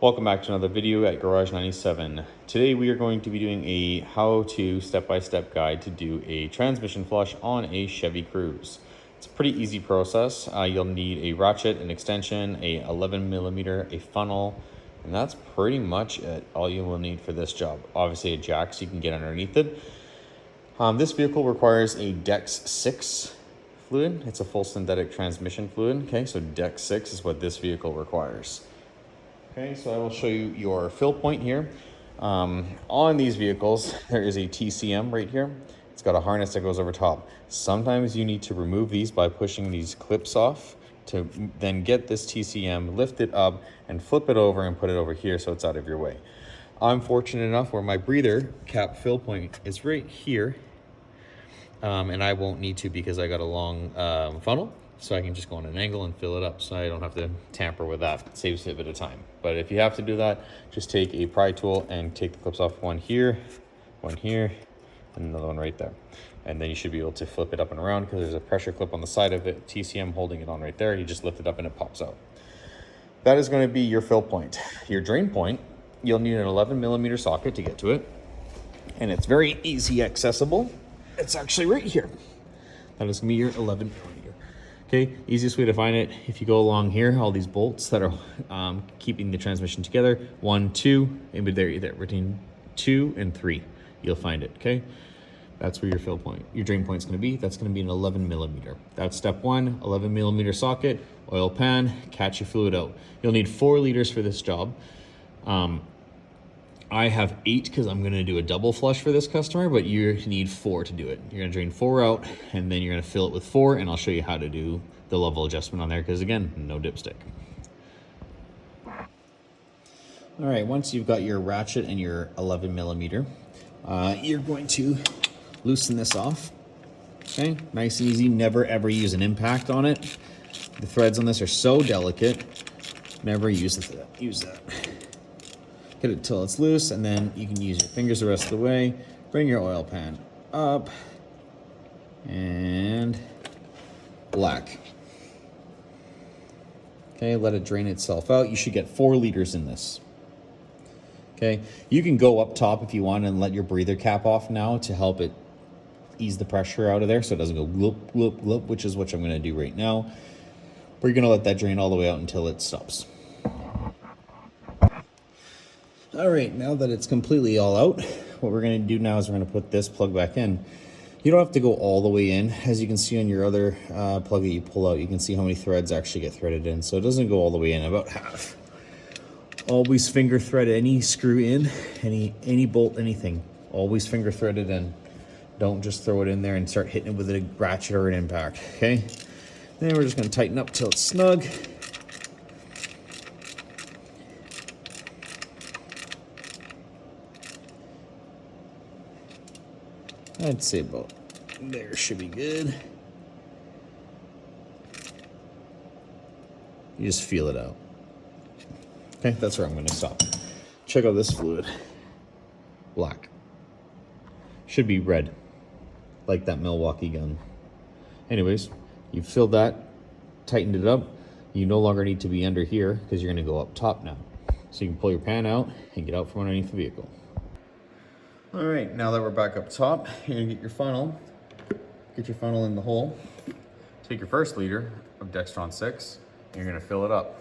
Welcome back to another video at Garage 97. Today we are going to be doing a how-to step-by-step guide to do a transmission flush on a Chevy Cruze. It's a pretty easy process. You'll need a ratchet, an extension, a 11mm, a funnel, and that's pretty much it. All you will need for this job. Obviously a jack so you can get underneath it. This vehicle requires a Dex 6 fluid. It's a full synthetic transmission fluid. Okay, so Dex 6 is what this vehicle requires. Okay, so I will show you your fill point here. On these vehicles, there is a TCM right here. It's got a harness that goes over top. Sometimes you need to remove these by pushing these clips off to then get this TCM, lift it up, and flip it over and put it over here so it's out of your way. I'm fortunate enough where my breather cap fill point is right here. And I won't need to because I got a long funnel. So I can just go on an angle and fill it up so I don't have to tamper with that. It saves a bit of time. But if you have to do that, just take a pry tool and take the clips off, one here, and another one right there. And then you should be able to flip it up and around because there's a pressure clip on the side of it, TCM holding it on right there. You just lift it up and it pops out. That is going to be your fill point. Your drain point, you'll need an 11mm socket to get to it. And it's very easy accessible. It's actually right here. That is going to be your 11mm. Okay, easiest way to find it, if you go along here, all these bolts that are keeping the transmission together, 1, 2, maybe there between 2 and 3, you'll find it, okay? That's where your fill point, your drain point is going to be. That's going to be an 11mm. That's step 1, 11mm socket, oil pan, catch your fluid out. You'll need 4 liters for this job. I have 8 because I'm going to do a double flush for this customer, but you need 4 to do it. You're going to drain 4 out, and then you're going to fill it with 4, and I'll show you how to do the level adjustment on there because, again, no dipstick. All right, once you've got your ratchet and your 11mm, you're going to loosen this off. Okay, nice and easy. Never, ever use an impact on it. The threads on this are so delicate. Never use that. Hit it till it's loose, and then you can use your fingers the rest of the way. Bring your oil pan up and black. Okay, let it drain itself out. You should get 4 liters in this. Okay, you can go up top if you want and let your breather cap off now to help it ease the pressure out of there so it doesn't go gloop, gloop, gloop, which is what I'm going to do right now. But you're going to let that drain all the way out until it stops. All right, now that it's completely all out, what we're going to do now is we're going to put this plug back in. You don't have to go all the way in. As you can see on your other plug that you pull out, you can see how many threads actually get threaded in. So it doesn't go all the way in, about half. Always finger thread any screw in, any bolt, anything. Always finger thread it in. Don't just throw it in there and start hitting it with a ratchet or an impact, okay? Then we're just going to tighten up till it's snug. I'd say about there should be good. You just feel it out. Okay, that's where I'm going to stop. Check out this fluid. Black. Should be red, like that Milwaukee gun. Anyways, you've filled that, tightened it up. You no longer need to be under here because you're going to go up top now. So you can pull your pan out and get out from underneath the vehicle. All right, now that we're back up top, you're gonna get your funnel in the hole. Take your 1st liter of Dextron 6, and you're gonna fill it up.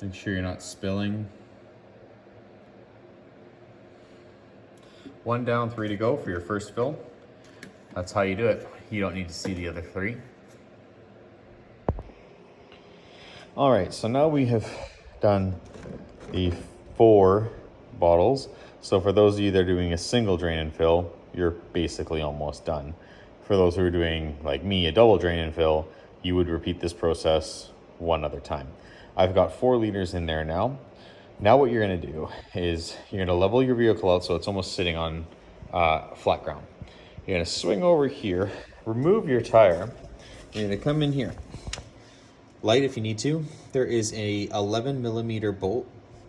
Make sure you're not spilling. 1 down, 3 to go for your 1st fill. That's how you do it. You don't need to see the other 3. All right, so now we have done the 4 bottles. So for those of you that are doing a single drain and fill, you're basically almost done. For those who are doing, like me, a double drain and fill, you would repeat this process 1 other time. I've got 4 liters in there now. Now what you're going to do is you're going to level your vehicle out so it's almost sitting on flat ground. You're going to swing over here, remove your tire, you're going to come in here. light if you need to. There is a 11mm bolt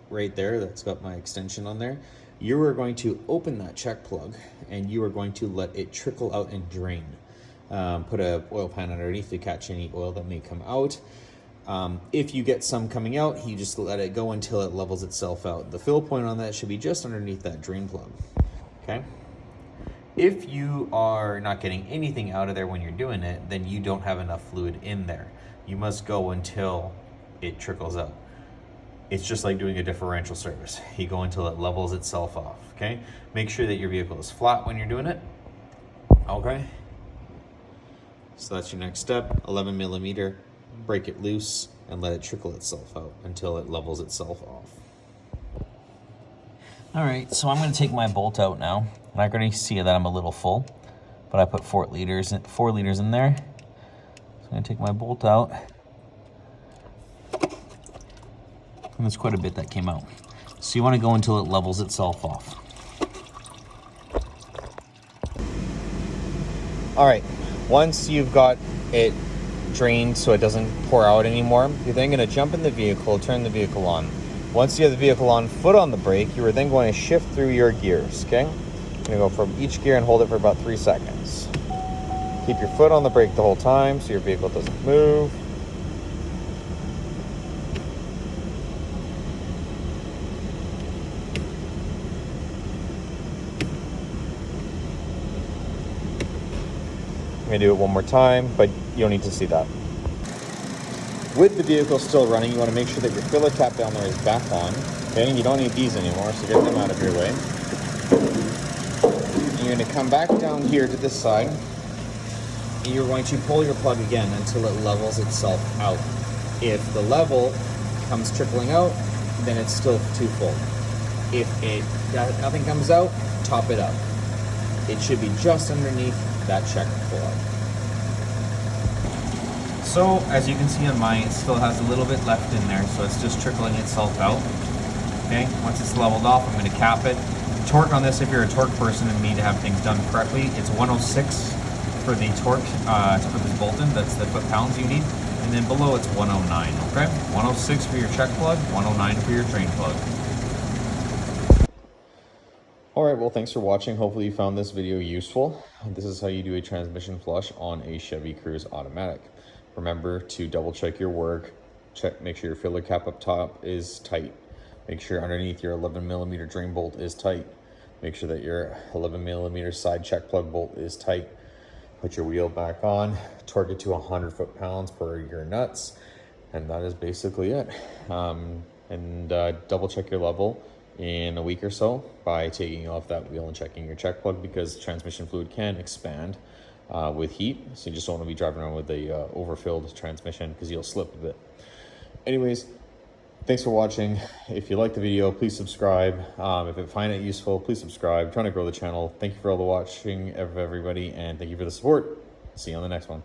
right there that's got my extension on there. You are going to open that check plug and you are going to let it trickle out and drain. Put a oil pan underneath to catch any oil that may come out. If you get some coming out, you just let it go until it levels itself out. The fill point on that should be just underneath that drain plug, okay? If you are not getting anything out of there when you're doing it, then you don't have enough fluid in there. You must go until it trickles out. It's just like doing a differential service. You go until it levels itself off, okay? Make sure that your vehicle is flat when you're doing it, okay? So that's your next step, 11mm, break it loose and let it trickle itself out until it levels itself off. All right, so I'm gonna take my bolt out now. And I'm gonna see that I'm a little full, but I put 4 liters in there. So I'm gonna take my bolt out. And there's quite a bit that came out. So you wanna go until it levels itself off. All right, once you've got it drained so it doesn't pour out anymore, you're then gonna jump in the vehicle, turn the vehicle on. Once you have the vehicle on, foot on the brake, you are then going to shift through your gears, okay? You're gonna go from each gear and hold it for about 3 seconds. Keep your foot on the brake the whole time so your vehicle doesn't move. I'm gonna do it one more time, but you don't need to see that. With the vehicle still running, you want to make sure that your filler cap down there is back on. Okay, and you don't need these anymore, so get them out of your way. And you're going to come back down here to this side, and you're going to pull your plug again until it levels itself out. If the level comes trickling out, then it's still too full. If nothing comes out, top it up. It should be just underneath that check plug. So, as you can see on mine, it still has a little bit left in there, so it's just trickling itself out. Okay, once it's leveled off, I'm going to cap it. Torque on this, if you're a torque person and need to have things done correctly, it's 106 for the torque to put this bolt in. That's the foot-pounds you need. And then below it's 109, okay? 106 for your check plug, 109 for your drain plug. All right, well, thanks for watching. Hopefully you found this video useful. This is how you do a transmission flush on a Chevy Cruze automatic. Remember to double check your work, make sure your filler cap up top is tight. Make sure underneath your 11mm drain bolt is tight. Make sure that your 11mm side check plug bolt is tight. Put your wheel back on, torque it to 100 foot-pounds per your nuts, and that is basically it. Double check your level in a week or so by taking off that wheel and checking your check plug, because transmission fluid can expand with heat, so you just don't want to be driving around with a overfilled transmission because you'll slip a bit. Anyways, thanks for watching. If you like the video, please subscribe. If you find it useful, please subscribe. I'm trying to grow the channel. Thank you for all the watching, everybody, and thank you for the support. See you on the next one.